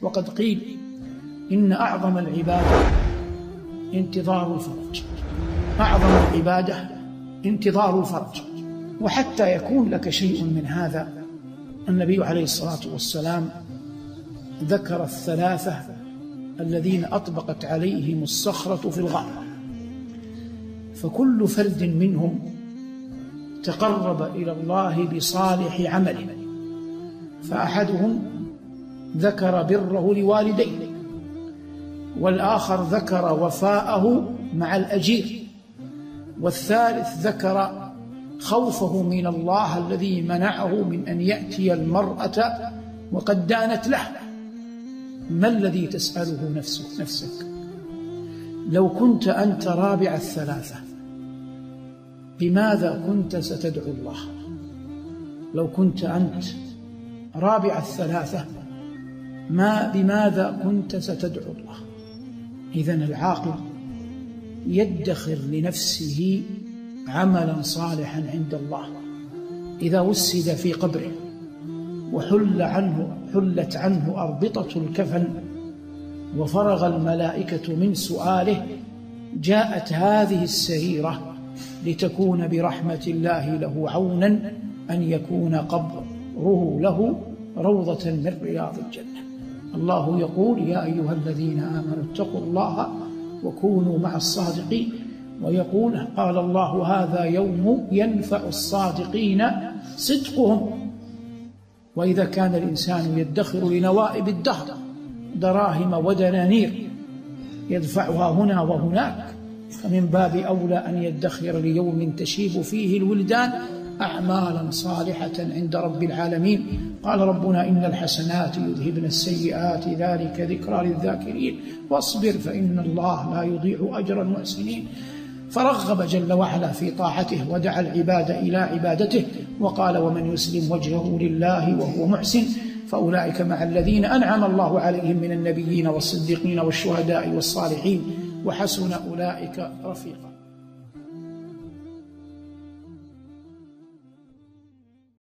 وقد قيل إن أعظم العبادة انتظار الفرج، أعظم العبادة انتظار الفرج. وحتى يكون لك شيء من هذا، النبي عليه الصلاة والسلام ذكر الثلاثة الذين أطبقت عليهم الصخرة في الغار، فكل فرد منهم تقرب إلى الله بصالح عمله، فأحدهم ذكر بره لوالديه، والآخر ذكر وفاءه مع الأجير، والثالث ذكر خوفه من الله الذي منعه من أن يأتي المرأة وقد دانت له. ما الذي تسأله نفسك؟ لو كنت أنت رابع الثلاثة بماذا كنت ستدعو الله؟ لو كنت أنت رابع الثلاثة بماذا كنت ستدعو الله؟ إذن العاقل يدخر لنفسه عملا صالحا عند الله، إذا وسد في قبره حلت عنه أربطة الكفن وفرغ الملائكة من سؤاله، جاءت هذه السريرة لتكون برحمة الله له عونا أن يكون قبره له روضة من رياض الجنة. الله يقول: يا أيها الذين آمنوا اتقوا الله وكونوا مع الصادقين. ويقول: قال الله: هذا يوم ينفع الصادقين صدقهم. وإذا كان الإنسان يدخر لنوائب الدهر دراهم ودنانير يدفعها هنا وهناك، فمن باب أولى أن يدخر ليوم تشيب فيه الولدان أعمالا صالحة عند رب العالمين. قال ربنا: إن الحسنات يذهبن السيئات ذلك ذكرى للذاكرين واصبر فإن الله لا يضيع أجر المحسنين. فرغب جل وعلا في طاعته ودعا العباد إلى عبادته، وقال: ومن يسلم وجهه لله وهو محسن فأولئك مع الذين أنعم الله عليهم من النبيين والصديقين والشهداء والصالحين وحسن أولئك رفيقا.